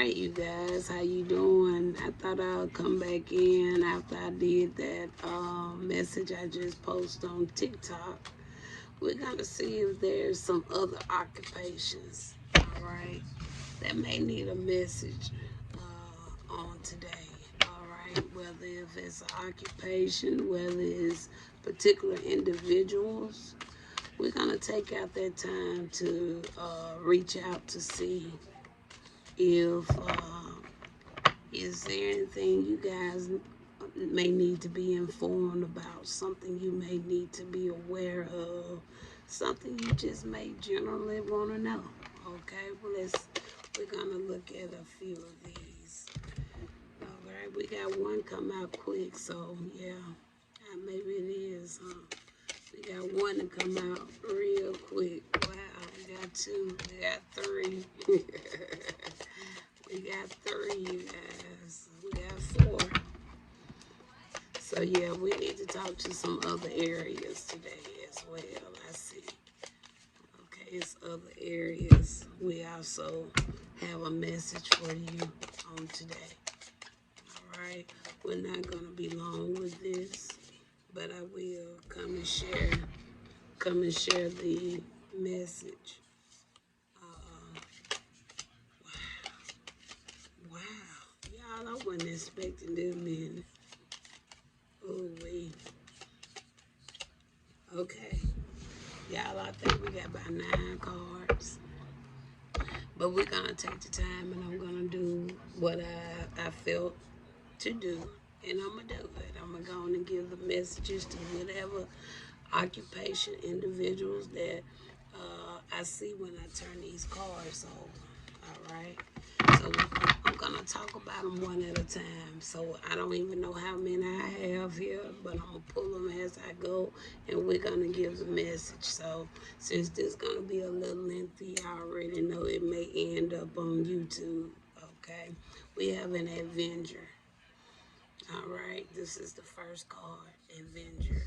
right, you guys, how you doing? I thought I'd come back in after I did that message I just posted on TikTok. We're gonna see if there's some other occupations, all right, that may need a message on today, all right. Whether if it's an occupation, whether it's particular individuals, we're gonna take out that time to reach out to see if is there anything you guys may need to be informed about, something you may need to be aware of, something you just may generally want to know. Okay, well, we're gonna look at a few of these. All right, we got one come out quick, so yeah, maybe it is, huh? We got one to come out real quick. Wow, we got two, we got three. We got three, you guys. We got four. So yeah, we need to talk to some other areas today as well. I see. Okay, it's other areas. We also have a message for you on today. All right, we're not gonna be long with this, but I will come and share the message. Uh, wow, y'all, I wasn't expecting this many. Oh wait. Okay. Y'all, I think we got about 9 cards. But we're going to take the time and I'm going to do what I felt to do. And I'm going to do it. I'm going to go on and give the messages to whatever occupation individuals that I see when I turn these cards over. All right. So I'm going to talk about them one at a time. So I don't even know how many I have here, but I'm going to pull them as I go, and we're going to give the message. So since this is going to be a little lengthy, I already know it may end up on YouTube. Okay. We have an Avenger. All right, this is the first card, Avenger.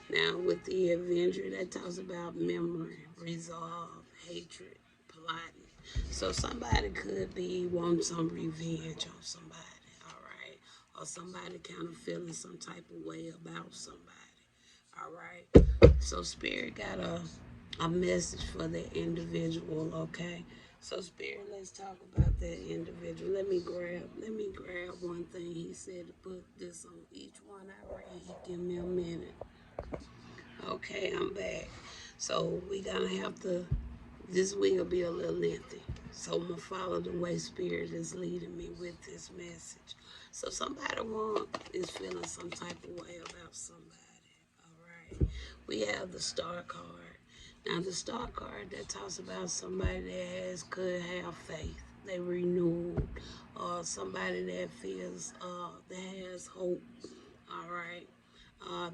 Now, with the Avenger, that talks about memory, resolve, hatred, plotting. So somebody could be wanting some revenge on somebody, all right? Or somebody kind of feeling some type of way about somebody, all right? So Spirit got a message for the individual, okay? So Spirit, let's talk about that individual. Let me grab one thing. He said to put this on each one I read. Give me a minute. Okay, I'm back. So we gonna have to. This will be a little lengthy. So I'm gonna follow the way Spirit is leading me with this message. So somebody is feeling some type of way about somebody. All right. We have the Star card. Now the Star card that talks about somebody could have faith. They renewed, or somebody that feels that has hope. All right.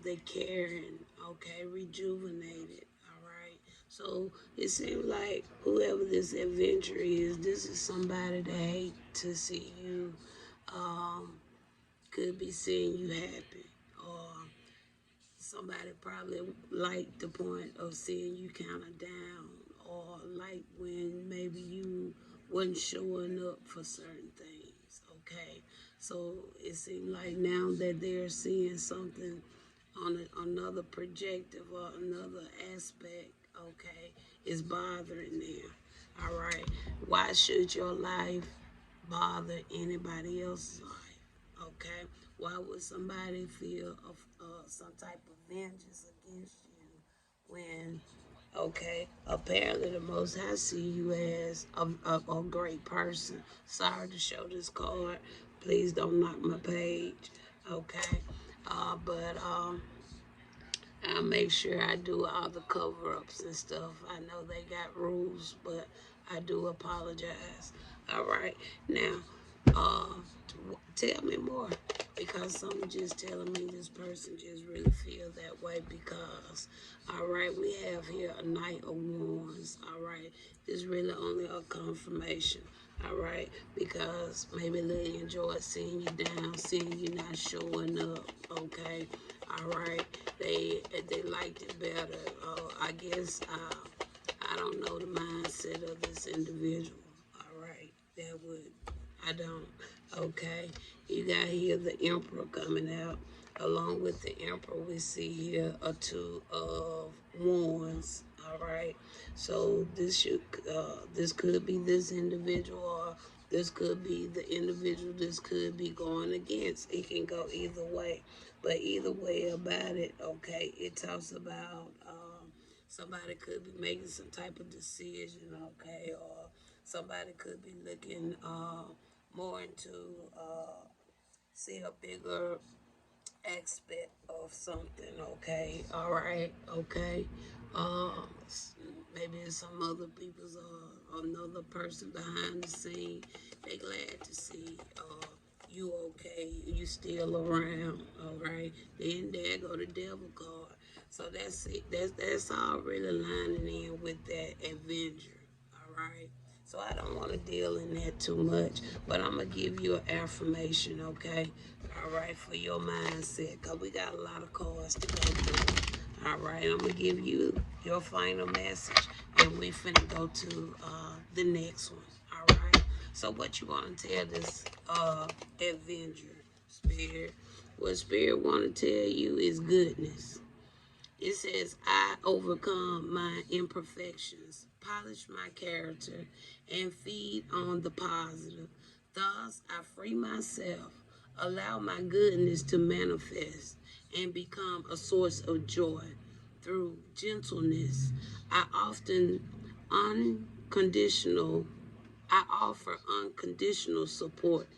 They caring, okay, rejuvenated, all right. So it seems like whoever this adventure is, this is somebody that hate to see you, um, could be seeing you happy, or somebody probably like the point of seeing you kind of down, or like when maybe you wasn't showing up for certain things, okay. So it seems like now that they're seeing something on another projective or another aspect, okay, is bothering them, all right. Why should your life bother anybody else's life, okay? Why would somebody feel some type of vengeance against you when, okay, apparently the Most High see you as a great person? Sorry to show this card. Please don't knock my page, okay? But I make sure I do all the cover-ups and stuff. I know they got rules, but I do apologize. All right, now, uh, tell me more, because someone just telling me this person just really feel that way because, all right, we have here a Knight of Wands. All right, this really only a confirmation. All right, because maybe they enjoy seeing you down, seeing you not showing up. Okay, all right, they liked it better. I guess I don't know the mindset of this individual. All right, that would, I don't. Okay. You got here the Emperor coming out. Along with the Emperor, we see here a two of wands. All right. So this could be this individual, or this could be the individual. This could be going against. It can go either way. But either way about it, okay. It talks about somebody could be making some type of decision, okay, or somebody could be looking more into see a bigger aspect of something, okay, all right, okay. Um, Maybe it's some other people's another person behind the scene. They glad to see you okay, you still around, all right. Then there go the devil card. So that's it. That's all really lining in with that Avenger, all right. So I don't want to deal in that too much, but I'm gonna give you an affirmation, okay? All right, for your mindset, cause we got a lot of cards to go through. All right, I'm gonna give you your final message, and we finna go to the next one. All right. So what you want to tell this Avenger Spirit? What Spirit want to tell you is goodness. It says, I overcome my imperfections, polish my character, and feed on the positive. Thus, I free myself, allow my goodness to manifest, and become a source of joy through gentleness. I often unconditional I offer unconditional support,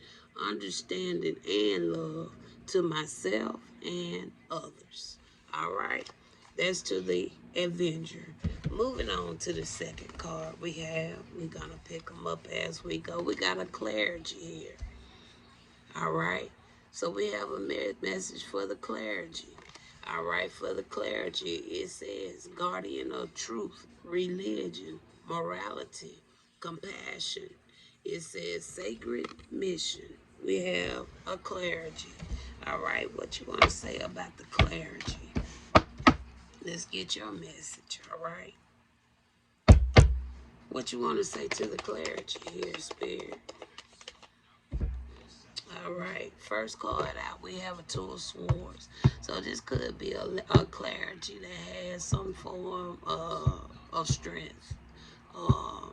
understanding, and love to myself and others. All right, that's to the Avenger. Moving on to the second card we're going to pick them up as we go. We got a clergy here. All right. So we have a message for the clergy. All right, for the clergy, it says guardian of truth, religion, morality, compassion. It says sacred mission. We have a clergy. All right, what you want to say about the clergy? Let's get your message. All right. What you want to say to the clergy here, Spirit? All right, first card out, we have a Two of Swords. So this could be a clergy that has some form of strength. Uh,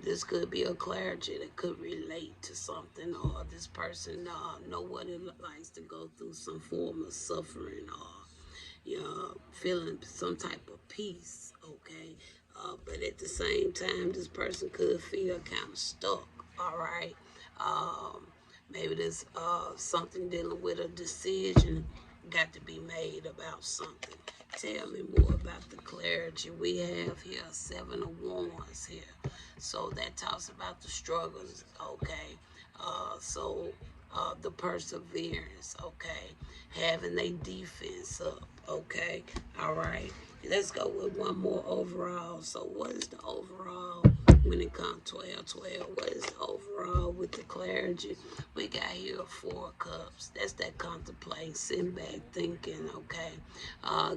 this could be a clergy that could relate to something, or this person know what it likes to go through some form of suffering, or feeling some type of peace, okay? But at the same time, this person could feel kind of stuck, all right? Um, Maybe there's something dealing with a decision got to be made about something. Tell me more about the clarity. We have here Seven of Wands here. So that talks about the struggles, okay? The perseverance, okay? Having a defense up, okay? All right. Let's go with one more overall. So what is the overall when it comes 12-12? What is the overall with the clergy? We got here 4 cups. That's that contemplating, sitting back, thinking, okay?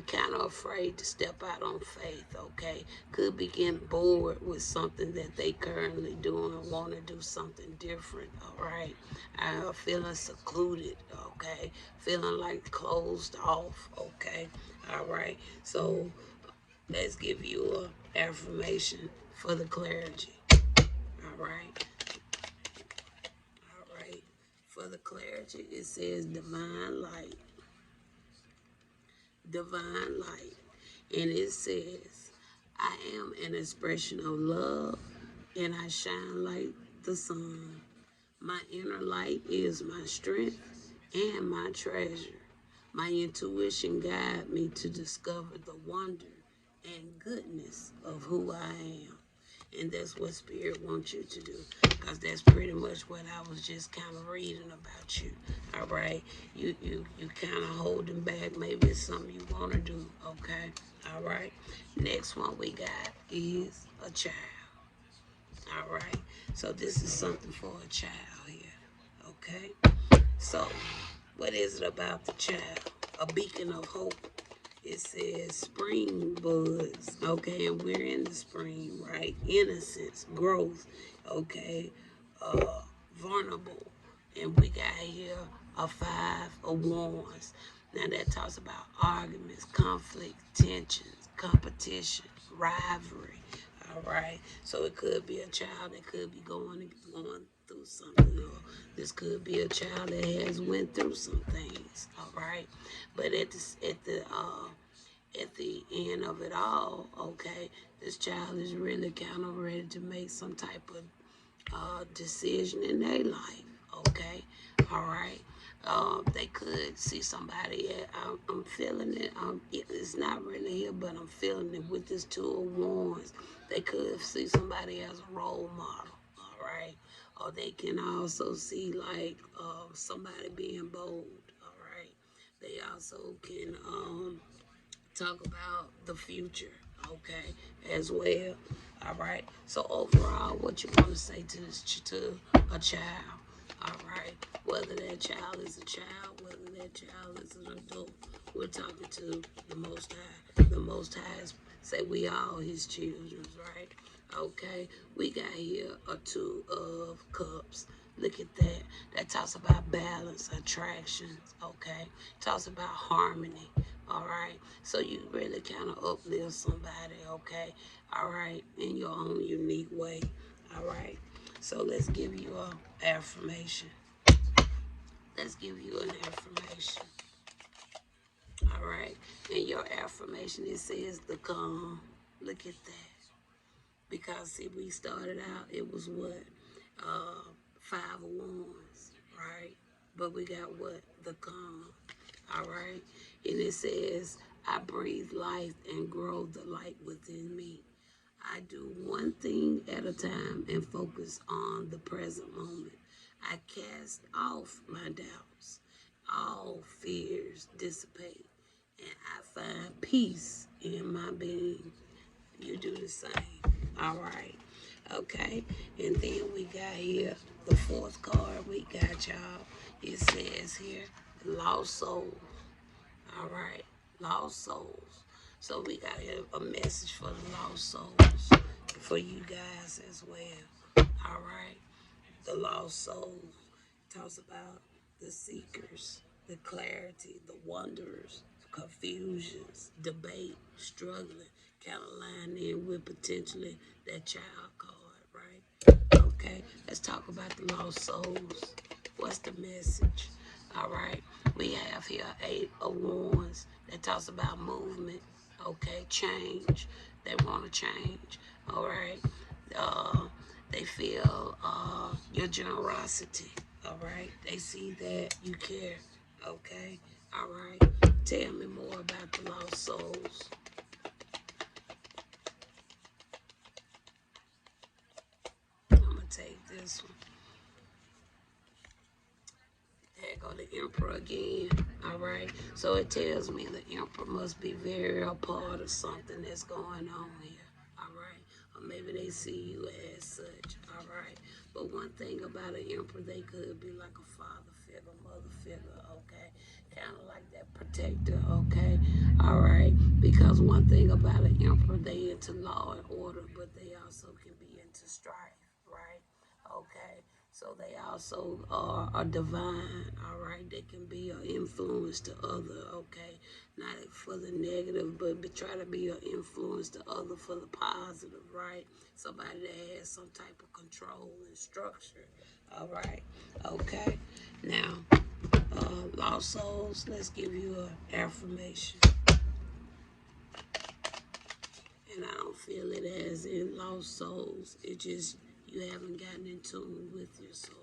Kind of afraid to step out on faith, okay? Could be getting bored with something that they currently doing and want to do something different, all right? Feeling secluded, okay? Feeling like closed off, okay? All right. So let's give you a affirmation for the clergy. All right. All right. For the clergy, it says divine light. Divine light. And it says, I am an expression of love and I shine like the sun. My inner light is my strength and my treasure. My intuition guides me to discover the wonder and goodness of who I am. And that's what Spirit wants you to do. Because that's pretty much what I was just kind of reading about you. All right. You kind of holding back. Maybe it's something you want to do. Okay. All right. Next one we got is a child. All right. So this is something for a child here. Okay. So what is it about the child? A beacon of hope. It says spring buds, okay, and we're in the spring, right? Innocence, growth, okay, vulnerable. And we got here a 5 of Wands. Now that talks about arguments, conflict, tensions, competition, rivalry. All right. So it could be a child that could be going through something, or this could be a child that has went through some things. All right. But at the end of it all, okay, this child is really kind of ready to make some type of decision in their life. Okay, all right. They could see somebody. I'm feeling it. It's not really here, but I'm feeling it with this 2 of Wands. They could see somebody as a role model. All right, or they can also see like somebody being bold. All right. They also can talk about the future, okay, as well. All right. So overall, what you want to say to to a child? All right. Whether that child is a child, whether that child is an adult, we're talking to the Most High. The Most High say we all His children, right? Okay. We got here a 2 of Cups. Look at that. That talks about balance, attractions, okay? Talks about harmony, all right? So you really kind of uplift somebody, okay? All right? In your own unique way, all right? So let's give you an affirmation. Let's give you an affirmation, all right? In your affirmation, it says the calm. Look at that. Because, see, we started out, it was what? 5 of Wands, right? But we got what? The calm, all right? And it says, I breathe life and grow the light within me. I do one thing at a time and focus on the present moment. I cast off my doubts. All fears dissipate, and I find peace in my being. You do the same. All right. Okay. And then we got here the 4th card we got, y'all. It says here, lost souls. All right. Lost souls. So we got here a message for the lost souls for you guys as well. All right. The lost souls talks about the seekers, the clarity, the wanderers, confusions, debate, struggling, kind of line in with potentially that child card, right? Okay, let's talk about the lost souls. What's the message? All right, we have here 8 of Wands that talks about movement, okay, change. They want to change, all right. Uh, they feel your generosity, all right. They see that you care, okay, all right. Tell me more about the lost souls. I'm gonna take this one. There go the Emperor again. All right. So it tells me the Emperor must be very a part of something that's going on here. All right. Or maybe they see you as such. All right. But one thing about an Emperor, they could be like a father figure, mother figure. Okay. Kind of like that protector. Okay. All right. Because one thing about an Emperor, they into law and order, but they also can be into strife. Right. Okay. So they also are divine, all right? They can be an influence to other, okay? Not for the negative, but try to be an influence to other for the positive, right? Somebody that has some type of control and structure, all right? Okay? Now, lost souls, let's give you an affirmation. And I don't feel it as in lost souls. It just, you haven't gotten in tune with your soul.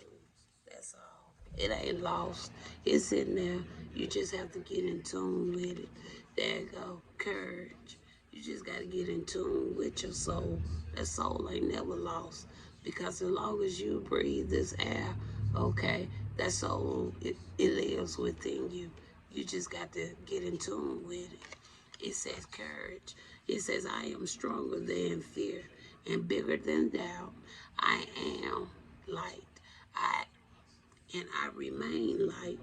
That's all. It ain't lost. It's in there. You just have to get in tune with it. There you go. Courage. You just got to get in tune with your soul. That soul ain't never lost. Because as long as you breathe this air, okay, that soul, it lives within you. You just got to get in tune with it. It says courage. It says, I am stronger than fear and bigger than doubt. I am light. I I remain light.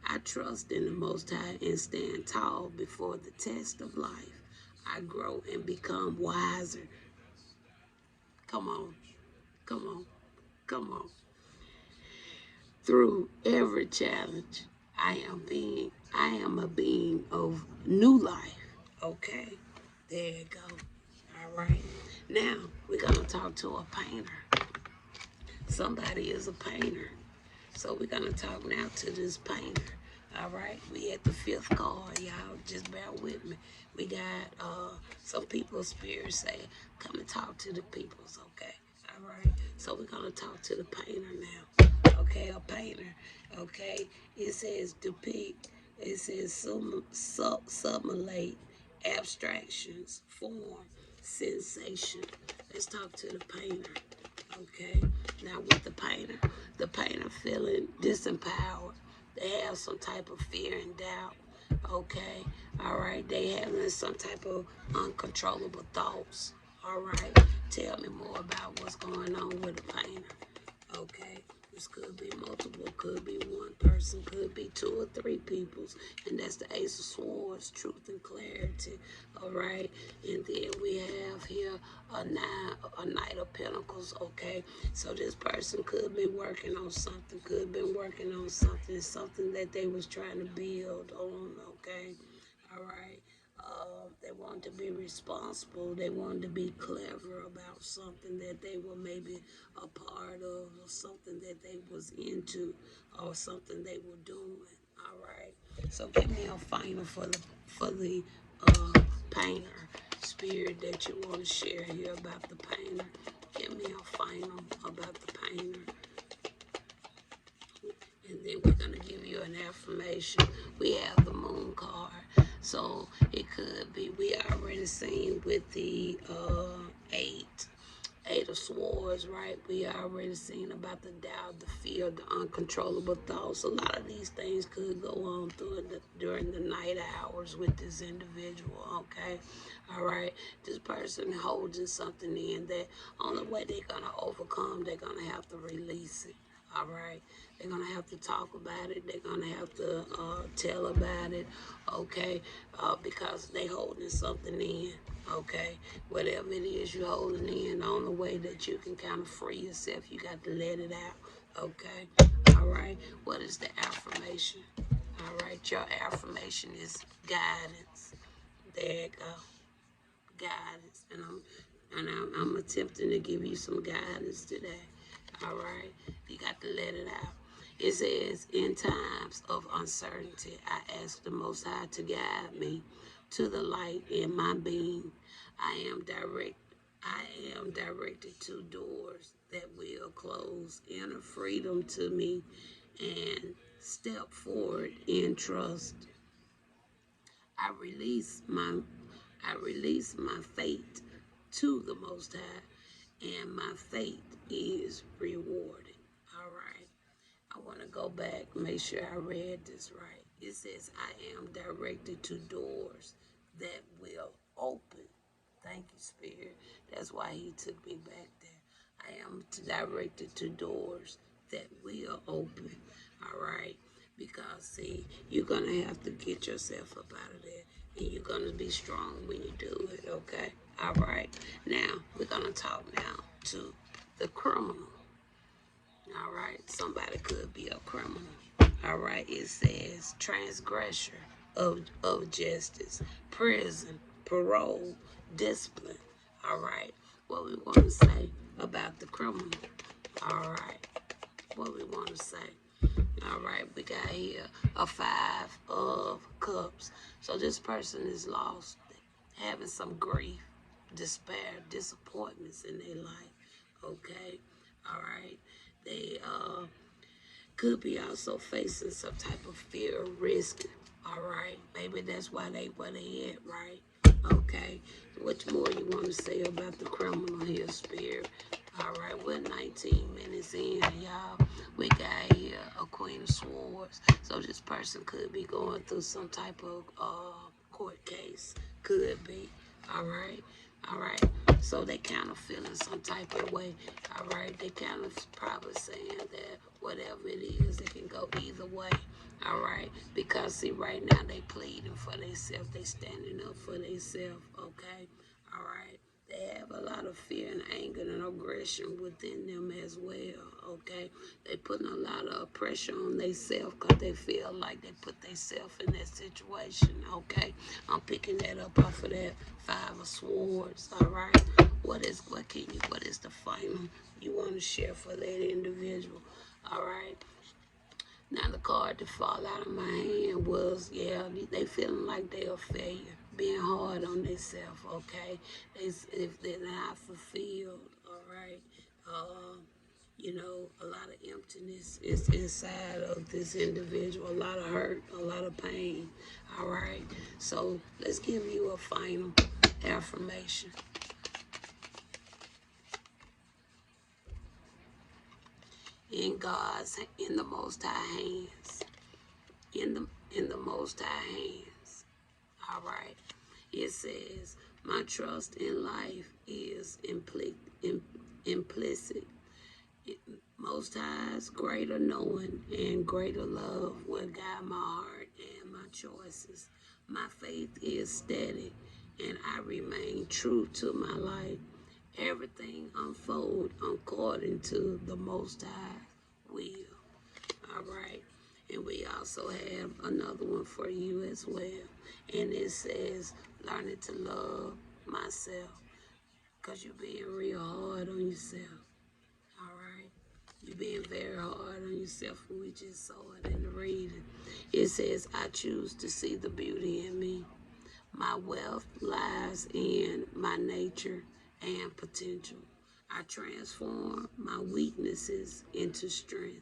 I trust in the Most High and stand tall before the test of life. I grow and become wiser. Come on, come on, come on. Through every challenge, I am a being of new life. Okay, there you go. All right. Now we're gonna talk to a painter. Somebody is a painter. So we're gonna talk now to this painter. All right, we at the fifth card, y'all. Just bear with me. We got some people's spirits say, "Come and talk to the peoples." Okay, all right. So we're gonna talk to the painter now. Okay, a painter. Okay, it says depict. It says simulate abstractions, form, sensation. Let's talk to the painter. Okay, now with the painter feeling disempowered. They have some type of fear and doubt. Okay, all right. They having some type of uncontrollable thoughts. All right. Tell me more about what's going on with the painter. Okay, this could be multiple, could be one person, could be two or three peoples, and that's the Ace of Swords, truth and clarity. All right, and then we have here a Knight of Pentacles. Okay, so this person could be working on something, could be working on something that they was trying to build on. Okay, all right. They wanted to be responsible. They wanted to be clever about something that they were maybe a part of, or something that they was into, or something they were doing. All right. So give me a final for the painter spirit that you want to share here about the painter. Give me a final about the painter. And then we're going to give you an affirmation. We have the moon card. So it could be, we already seen with the eight of swords, right? We already seen about the doubt, the fear, the uncontrollable thoughts. A lot of these things could go on during the night hours with this individual, okay? All right? This person holding something in that only way they're going to overcome, they're going to have to release it. All right, they're gonna have to talk about it. They're gonna have to tell about it, okay? Because they holding something in, okay? Whatever it is you're holding in, the only way that you can kind of free yourself, you got to let it out, okay? All right. What is the affirmation? All right, your affirmation is guidance. There you go, guidance, and I'm attempting to give you some guidance today. All right, you got to let it out. It says, in times of uncertainty, I ask the Most High to guide me to the light in my being. I am direct. I am directed to doors that will close, inner freedom to me, and step forward in trust. I release my I release my fate to the Most High, and my fate is rewarded. All right. I want to go back, make sure I read this right. It says, I am directed to doors that will open. Thank you, Spirit. That's why he took me back there. I am directed to doors that will open. All right. Because, see, you're going to have to get yourself up out of there. And you're going to be strong when you do it, okay? All right. Now, we're going to talk now to the criminal. All right. Somebody could be a criminal. All right. It says transgressor of justice, prison, parole, discipline. All right. What we want to say about the criminal. All right. What we want to say. All right, we got here a 5 of cups. So this person is lost, having some grief, despair, disappointments in their life. Okay, all right. They could be also facing some type of fear or risk. All right, maybe that's why where they at, right? Okay, what more you want to say about the criminal here, Spirit? All right, we're 19 minutes in, y'all. We got here a Queen of Swords. So this person could be going through some type of court case. Could be. All right. All right. So they kind of feeling some type of way. All right. They kind of probably saying that whatever it is, it can go either way. All right. Because see, right now they pleading for themselves. They standing up for themselves. Okay. All right. They have a lot of fear and anger and aggression within them as well, okay? They putting a lot of pressure on themselves because they feel like they put themselves in that situation, okay? I'm picking that up off of that Five of Swords, all right? What is the final you want to share for that individual, all right? Now the card that fall out of my hand was, yeah, they feeling like they a failure, being hard on themselves, okay? If they're not fulfilled, all right? Uh, a lot of emptiness is inside of this individual, a lot of hurt, a lot of pain, all right? So let's give you a final affirmation. In the Most High hands, in the Most High hands. All right. It says, my trust in life is implicit. Most High's greater knowing and greater love will guide my heart and my choices. My faith is steady and I remain true to my life. Everything unfold according to the Most High will. All right. And we also have another one for you as well. And it says, learning to love myself. Because you're being real hard on yourself. All right. You're being very hard on yourself. We just saw it in the reading. It says, I choose to see the beauty in me. My wealth lies in my nature and potential. I transform my weaknesses into strength.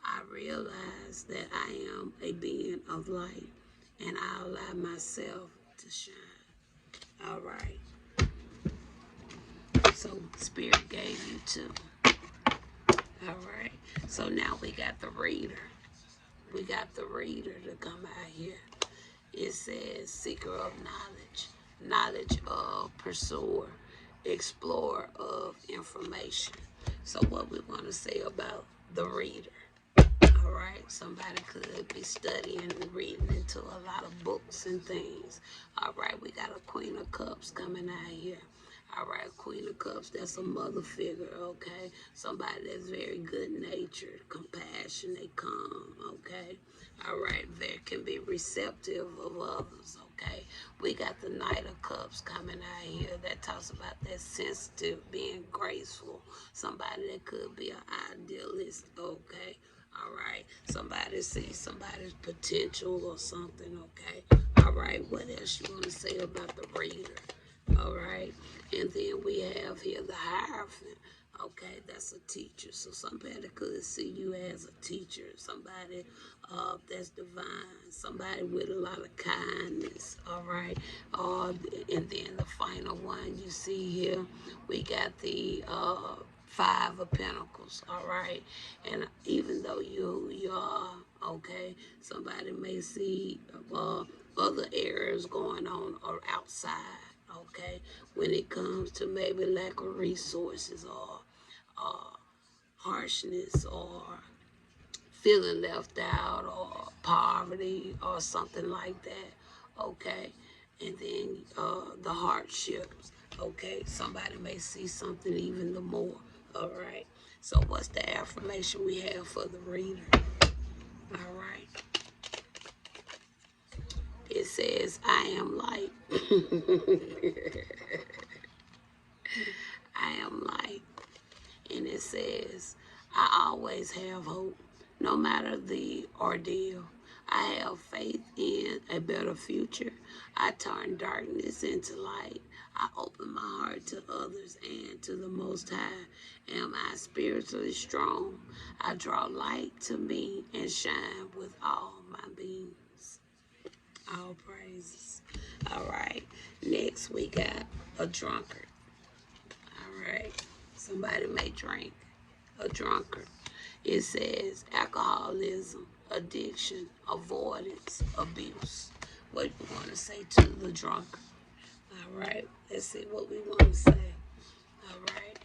I realize that I am a being of light and I allow myself to shine. All right. So Spirit gave you two. All right. So now we got the reader. We got the reader to come out here. It says seeker of knowledge, knowledge of pursuer, explorer of information. So what we want to say about the reader. All right, somebody could be studying and reading into a lot of books and things. All right, we got a Queen of Cups coming out here. All right, Queen of Cups, that's a mother figure, okay? Somebody that's very good natured, compassionate, calm, okay? All right, very can be receptive of others, okay? We got the Knight of Cups coming out here that talks about that sensitive, being graceful. Somebody that could be an idealist, okay? All right, somebody sees somebody's potential or something, okay? All right, what else you want to say about the reader? All right, and then we have here the Hierophant. Okay, that's a teacher. So somebody could see you as a teacher, somebody that's divine, somebody with a lot of kindness. All right, and then the final one you see here, we got the Five of Pentacles. All right, and even though you are okay, somebody may see other areas going on or outside, okay, when it comes to maybe lack of resources or harshness or feeling left out or poverty or something like that, okay, and then the hardships, okay, somebody may see something even the more. All right, so what's the affirmation we have for the reader? All right, it says, I am light. I am light. And it says, I always have hope, no matter the ordeal. I have faith in a better future. I turn darkness into light. I open my heart to others and to the Most High. Am I spiritually strong? I draw light to me and shine with all my beings. All praises. All right. Next, we got a drunkard. All right. Somebody may drink. A drunkard. It says alcoholism, addiction, avoidance, abuse. What you want to say to the drunkard? All right. Let's see what we want to say. All right.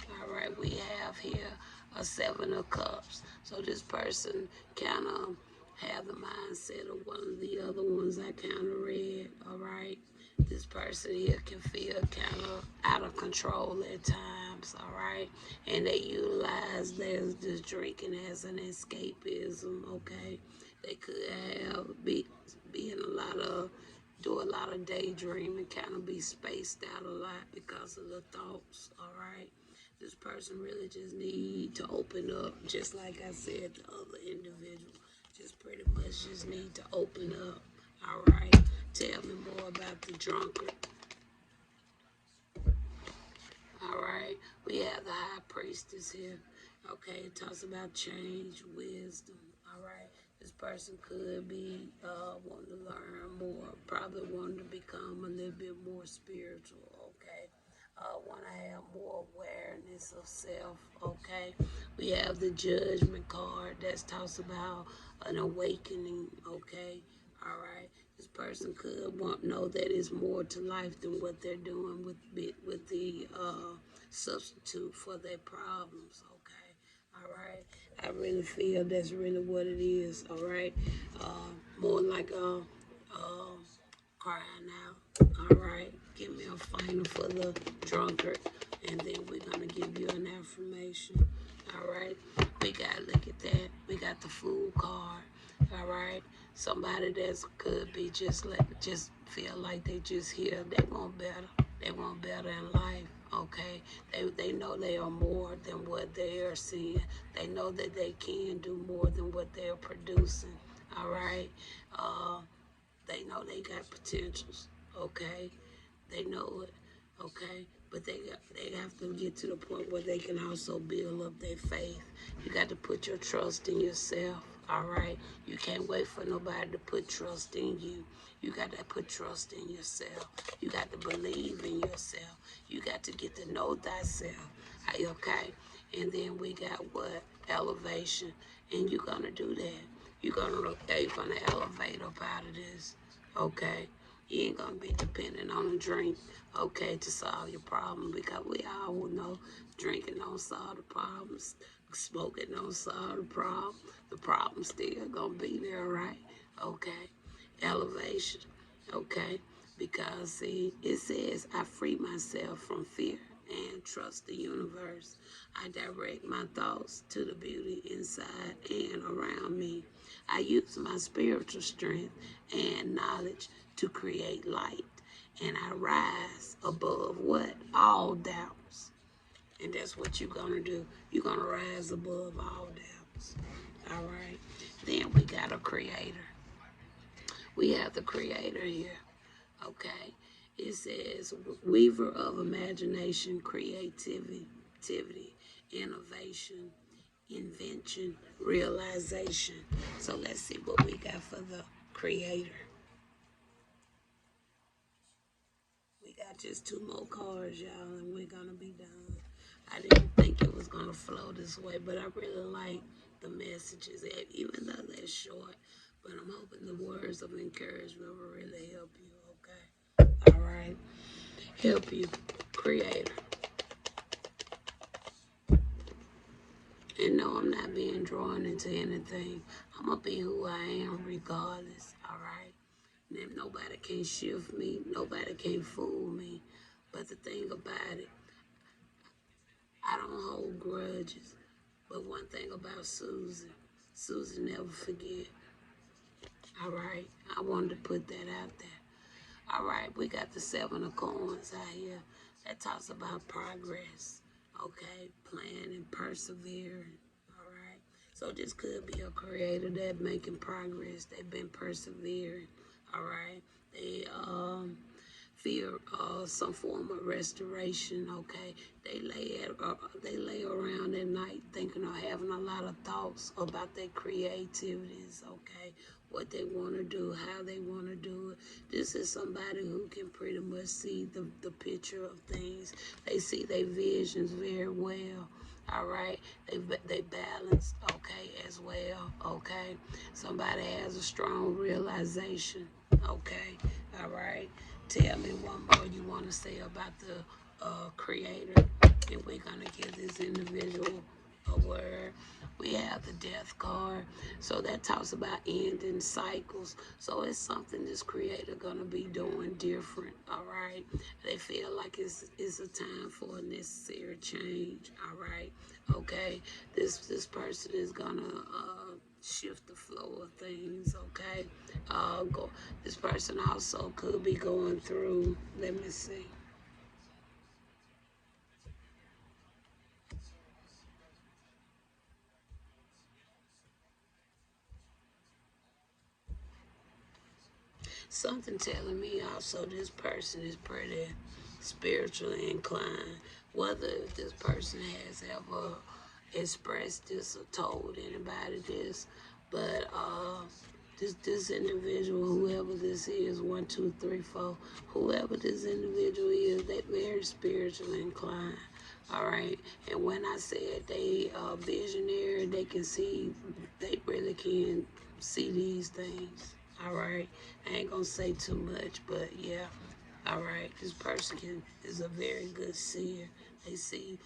All right. We have here a Seven of Cups. So this person kind of have the mindset of one of the other ones I kind of read. All right. This person here can feel kind of out of control at times, all right? And they utilize this drinking as an escapism, okay? They could be in a lot of, do a lot of daydreaming, kind of be spaced out a lot because of the thoughts, all right? This person really just need to open up, just like I said, the other individual. Just pretty much just need to open up, all right? Tell me more about the drunkard. All right, we have the high priestess here. Okay, it talks about change, wisdom. All right, this person could be wanting to learn more, probably wanting to become a little bit more spiritual. Okay, want to have more awareness of self. Okay, we have the judgment card that talks about an awakening. Okay, all right. This person could want know that it's more to life than what they're doing with the substitute for their problems. Okay, all right. I really feel that's really what it is. All right, more like uh, crying out. All right, give me a final for the drunkard, and then we're gonna give you an affirmation. All right, we got look at that. We got the fool card. All right, somebody that could be just feel like they just here. They want better. They want better in life. Okay, they know they are more than what they are seeing. They know that they can do more than what they're producing. All right. They know they got potentials, okay? They know it, okay? But they have to get to the point where they can also build up their faith. You got to put your trust in yourself, all right? You can't wait for nobody to put trust in you. You got to put trust in yourself. You got to believe in yourself. You got to get to know thyself, okay? And then we got what? Elevation. And you're going to do that. You're gonna elevate up out of this, okay? You ain't gonna be dependent on a drink, okay, to solve your problem because we all know drinking don't solve the problems, smoking don't solve the problem. The problem still gonna be there, right? Okay, elevation, okay, because see, it says I free myself from fear and trust the universe. I direct my thoughts to the beauty inside and around me. I use my spiritual strength and knowledge to create light. And I rise above what? All doubts. And that's what you're going to do. You're going to rise above all doubts. All right. Then we got a creator. We have the creator here. Okay. It says, weaver of imagination, creativity, innovation, invention, realization. So let's see what we got for the creator. We got just two more cards, y'all, and we're gonna be done. I didn't think it was gonna flow this way, but I really like the messages, even though they're short. But I'm hoping the words of encouragement will really help you, okay? All right. Help you, creator. And no, I'm not being drawn into anything. I'm going to be who I am regardless, all right? And nobody can shift me. Nobody can fool me. But the thing about it, I don't hold grudges. But one thing about Susan never forget, all right? I wanted to put that out there. All right, we got the Seven of Coins out here. That talks about progress, okay? Plan and persevering, all right? So this could be a creator that making progress. They've been persevering, all right? They fear some form of restoration. Okay, they lay around at night thinking or having a lot of thoughts about their creativities. Okay, what they want to do, how they want to do it. This is somebody who can pretty much see the picture of things. They see their visions very well. All right, they balance, okay, as well. Okay, somebody has a strong realization. Okay, all right. Tell me one more you want to say about the creator, and we're gonna give this individual a word. We have the death card. So that talks about ending cycles. So it's something this creator gonna be doing different. All right. They feel like it's a time for a necessary change. All right. Okay. This person is gonna shift the flow of things. Okay. Go. This person also could be going through. Let me see. Something telling me also this person is pretty spiritually inclined. Whether if this person has ever expressed this or told anybody this, but this individual, whoever this is, 1, 2, 3, 4, whoever this individual is, they very spiritually inclined. All right, and when I said they visionary, they can see, they really can see these things. All right, I ain't gonna say too much, but yeah. All right, this person is a very good seer. They see,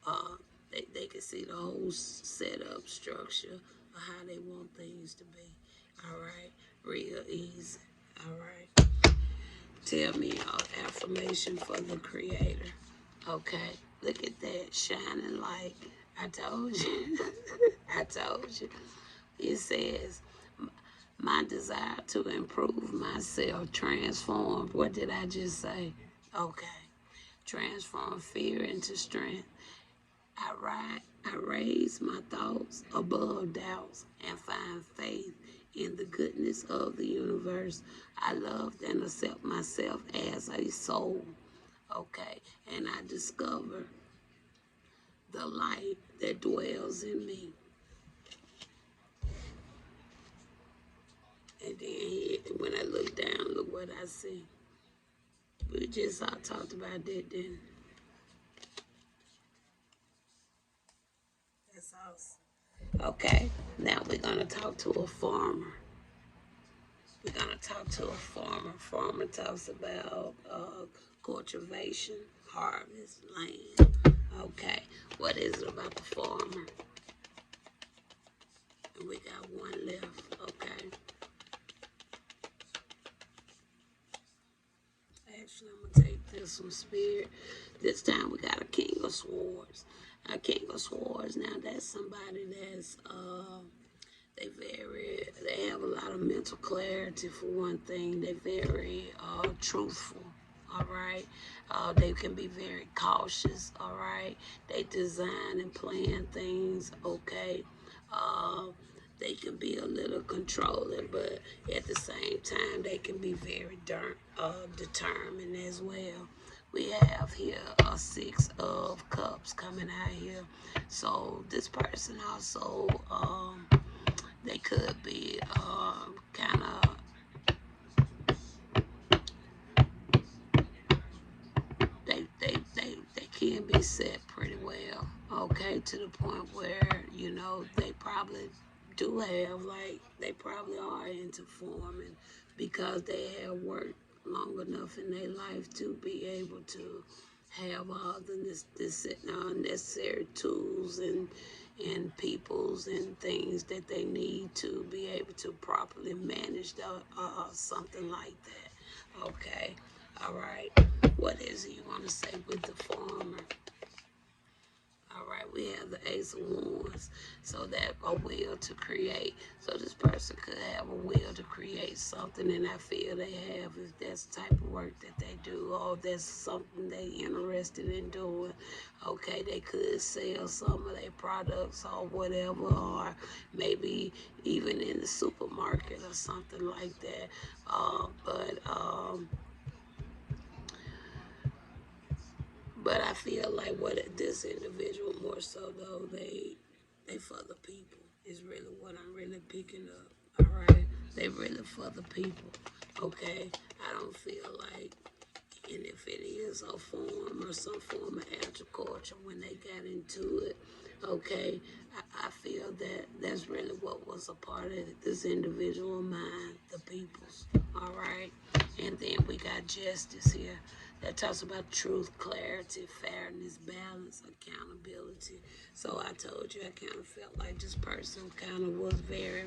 uh, they can see the whole setup structure of how they want things to be. All right, real easy. All right, tell me your affirmation for the creator. Okay, look at that shining light. I told you. I told you. It says, my desire to improve myself, transform. What did I just say? Okay. Transform fear into strength. I raise my thoughts above doubts and find faith in the goodness of the universe. I love and accept myself as a soul. Okay. And I discover the light that dwells in me. And then when I look down, look what I see. We just all talked about that, didn't? That's awesome. Okay, now we're gonna talk to a farmer. We're gonna talk to a farmer. Farmer talks about cultivation, harvest, land. Okay, what is it about the farmer? And we got one left. Okay. Actually, I'm gonna take this one, Spirit. This time we got a King of Swords. A King of Swords. Now that's somebody that's they have a lot of mental clarity for one thing. They're very truthful. All right, they can be very cautious. All right, they design and plan things. Okay, uh, they can be a little controlling, but at the same time, they can be very determined as well. We have here a 6 of Cups coming out here. So this person also, they could be kind of, they can be set pretty well, okay, to the point where, they probably do have, like, they probably are into farming because they have worked long enough in their life to be able to have all this necessary tools and peoples and things that they need to be able to properly manage something like that. Okay, all right. What is it you want to say with the farmer? All right, we have the Ace of Wands, so that a will to create. So this person could have a will to create something, and I feel they have, if that's the type of work that they do, or that's something they interested in doing. Okay, they could sell some of their products or whatever, or maybe even in the supermarket or something like that. But I feel like what this individual more so though, they for the people is really what I'm really picking up. All right, they really for the people. Okay, I don't feel like, and if it is a form or some form of agriculture when they got into it, okay, I feel that that's really what was a part of this individual mind, the people's. All right, and then we got justice here. that talks about truth, clarity, fairness, balance, accountability. So I told you I kind of felt like this person kind of was very,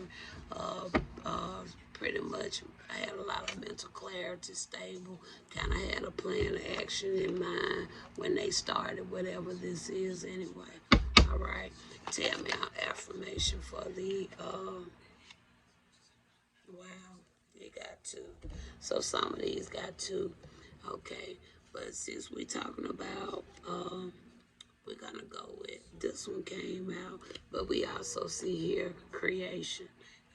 uh, uh, pretty much, I had a lot of mental clarity, stable, kind of had a plan of action in mind when they started whatever this is anyway. All right, tell me our affirmation for the, wow, you got two. So some of these got two. Okay, but since we're talking about, we're gonna go with this one came out, but we also see here creation.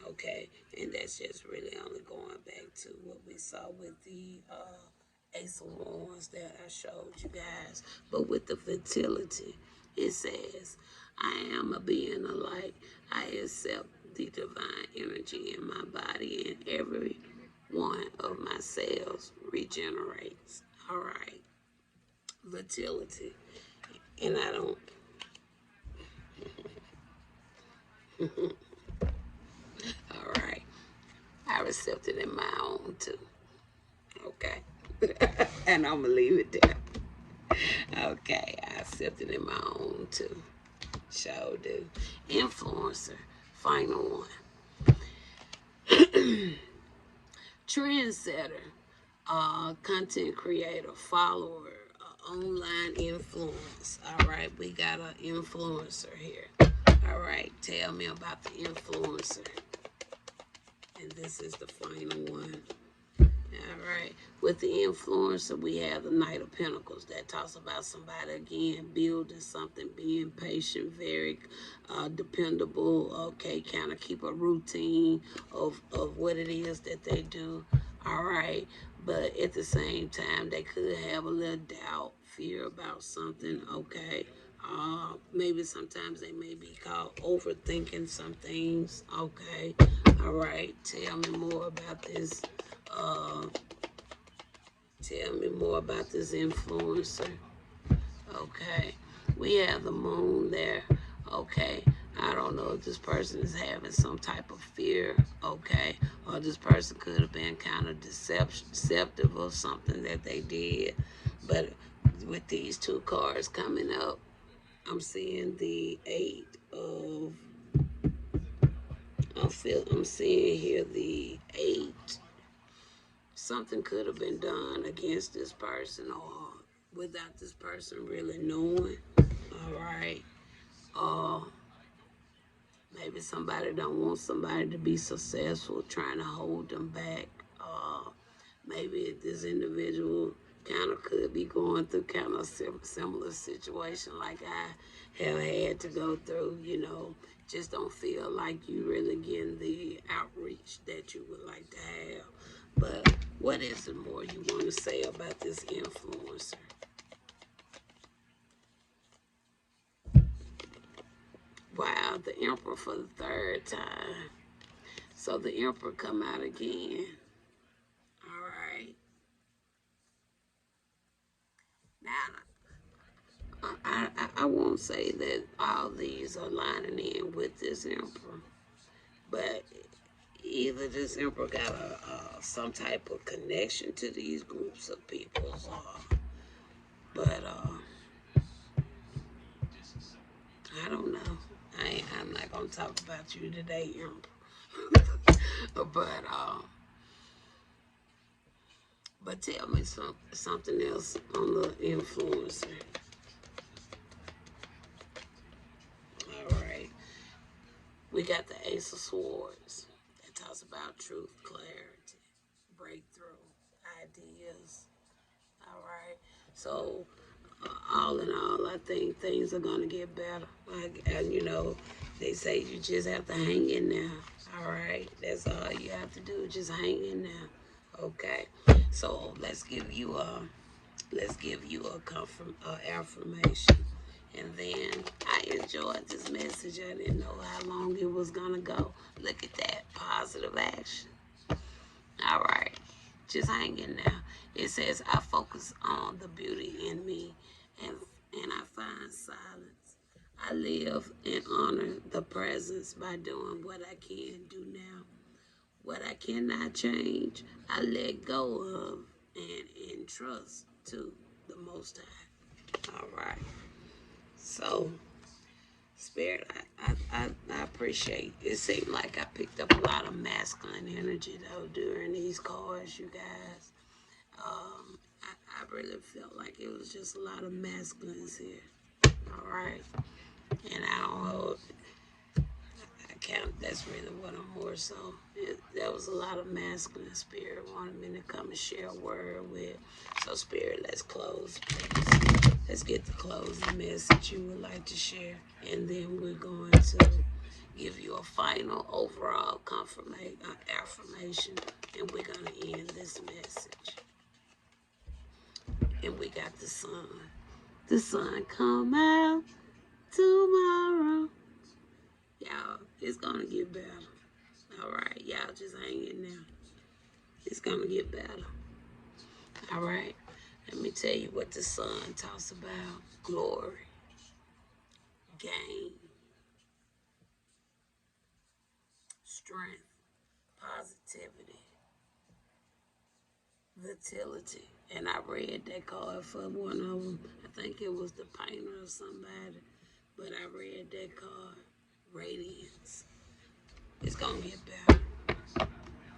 Okay, and that's just really only going back to what we saw with the Ace of Wands that I showed you guys. But with the fertility, it says, I am a being of light. I accept the divine energy in my body, and every one of my cells regenerates. All right, fertility. And I don't, all right, I accept it in my own too. Okay. And I'm going to leave it there. Okay, I accept it in my own too. Sure do. Influencer, final one. Trendsetter, content creator, follower, online influence. All right, we got an influencer here. All right, tell me about the influencer. And this is the final one. All right. With the influencer, we have the Knight of Pentacles. That talks about somebody, again, building something, being patient, very dependable, okay, kind of keep a routine of what it is that they do. All right. But at the same time, they could have a little doubt, fear about something, okay. Maybe sometimes they may be called overthinking some things, okay. All right. Tell me more about this. Uh, Tell me more about this influencer. Okay. We have the moon there. Okay. I don't know if this person is having some type of fear. Okay. Or this person could have been kind of deceptive of something that they did. But with these two cards coming up, I'm seeing the I'm seeing here the 8. Something could have been done against this person or without this person really knowing. All right. Uh, Maybe somebody don't want somebody to be successful, trying to hold them back. Maybe this individual kind of could be going through kind of similar situation like I have had to go through, just don't feel like you really getting the outreach that you would like to have. But what is it more you want to say about this influencer? Wow, the Emperor for the third time. So the Emperor come out again. All right. Now, I won't say that all these are lining in with this Emperor, but either this Emperor got some type of connection to these groups of people, but I don't know. I'm not gonna talk about you today, Emperor. But tell me something else on the influencer. All right. We got the Ace of Swords that talks about truth, clarity, breakthrough, ideas. All right. So, all in all, I think things are going to get better. And, they say you just have to hang in there. All right. That's all you have to do. Just hang in there. Okay. So let's give you a affirmation. And then I enjoyed this message. I didn't know how long it was gonna go. Look at that positive action. All right, just hang in there. It says I focus on the beauty in me, and I find silence. I live and honor the presence by doing what I can do now. What I cannot change, I let go of and in trust to the Most High. All right. So, Spirit, I appreciate it. It seemed like I picked up a lot of masculine energy though during these cards, you guys. I really felt like it was just a lot of masculines here. All right. And I don't hold, I count, that's really what I'm more so. There was a lot of masculine. Spirit wanted me to come and share a word with. So, Spirit, let's close, please. Let's get the closing message you would like to share. And then we're going to give you a final overall affirmation. And we're going to end this message. And we got the sun. The sun come out tomorrow. Y'all, it's going to get better. All right, y'all just hang in there. It's going to get better. All right, let me tell you what the sun talks about. Glory, gain, strength, positivity, vitality. And I read that card for one of them. I think it was the painter or somebody. But I read that card. Radiance. It's going to get better.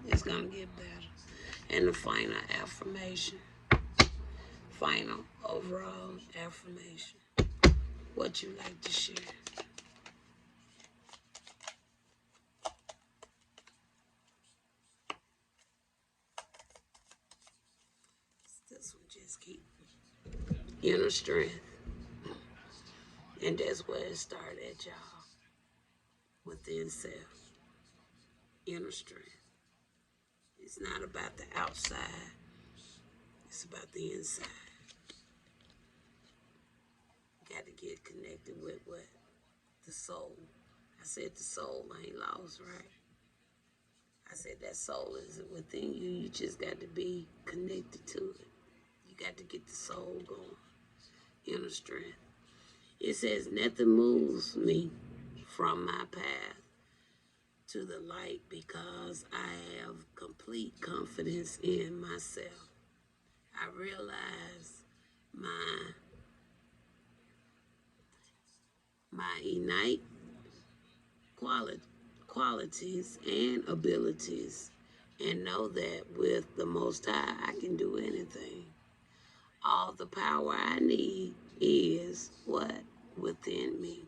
It's going to get better. And the final affirmation. Final overall affirmation. What you like to share? This one just keep inner strength. And that's where it started, y'all. Within self. Inner strength. It's not about the outside. It's about the inside. You got to get connected with what? The soul. I said the soul ain't lost, right? I said that soul is within you. You just got to be connected to it. You got to get the soul going. Inner strength. It says, nothing moves me from my path to the light because I have complete confidence in myself. I realize my innate qualities and abilities, and know that with the Most High I can do anything. All the power I need is what? Within me.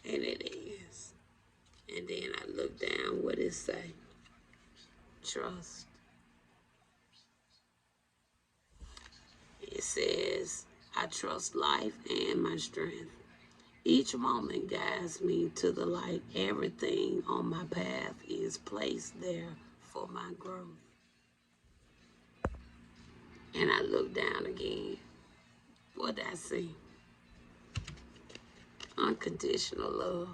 And it is. And then I look down, what it say? Trust. It says, I trust life and my strength. Each moment guides me to the light. Everything on my path is placed there for my growth. And I look down again. What did I see? Unconditional love.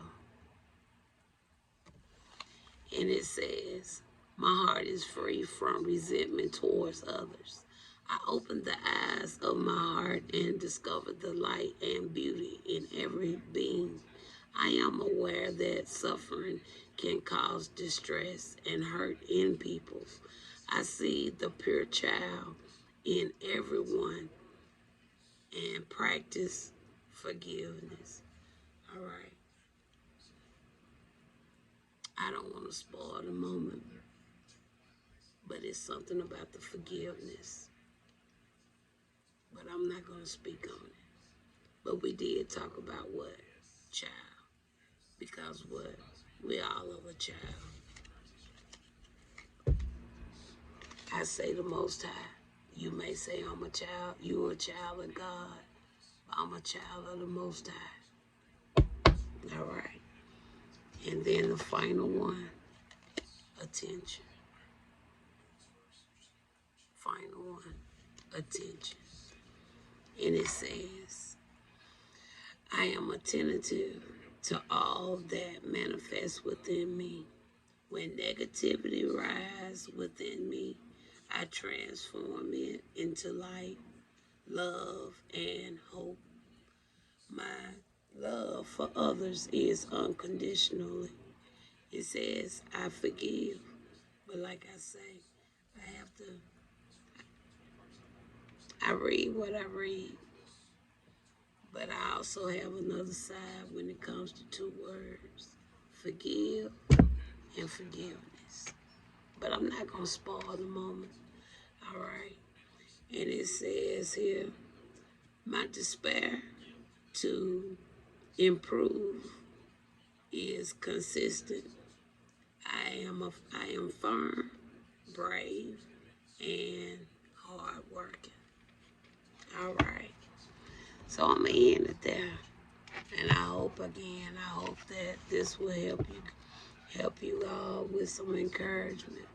And it says, my heart is free from resentment towards others. I open the eyes of my heart and discover the light and beauty in every being. I am aware that suffering can cause distress and hurt in people. I see the pure child in everyone and practice forgiveness. All right. I don't want to spoil the moment, but it's something about the forgiveness. But I'm not going to speak on it. But we did talk about what? Child. Because what? We all are a child. I say the Most High. You may say I'm a child. You're a child of God. I'm a child of the Most High. All right. And then the final one, attention. Final one, attention. And it says, I am attentive to all that manifests within me. When negativity rises within me, I transform it into light, love, and hope. My love for others is unconditional. It says, I forgive, But like I say, I have to, I read what I read, but I also have another side when it comes to two words: forgive and forgiveness. But I'm not going to spoil the moment. All right. And it says here, my despair to improve is consistent. I am firm, brave, and hard working. All right. So I'm gonna end it there. And I hope that this will help you all with some encouragement.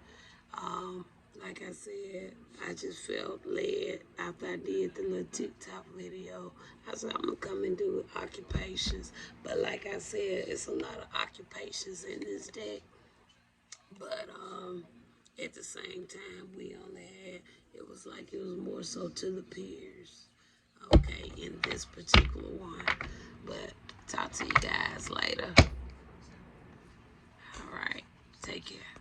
Um, like I said, I just felt led after I did the little TikTok video. I said I'm gonna come and do occupations, but like I said, it's a lot of occupations in this deck. But at the same time, we only had it was like it was more so to the peers. Okay, in this particular one, but talk to you guys later. All right, take care.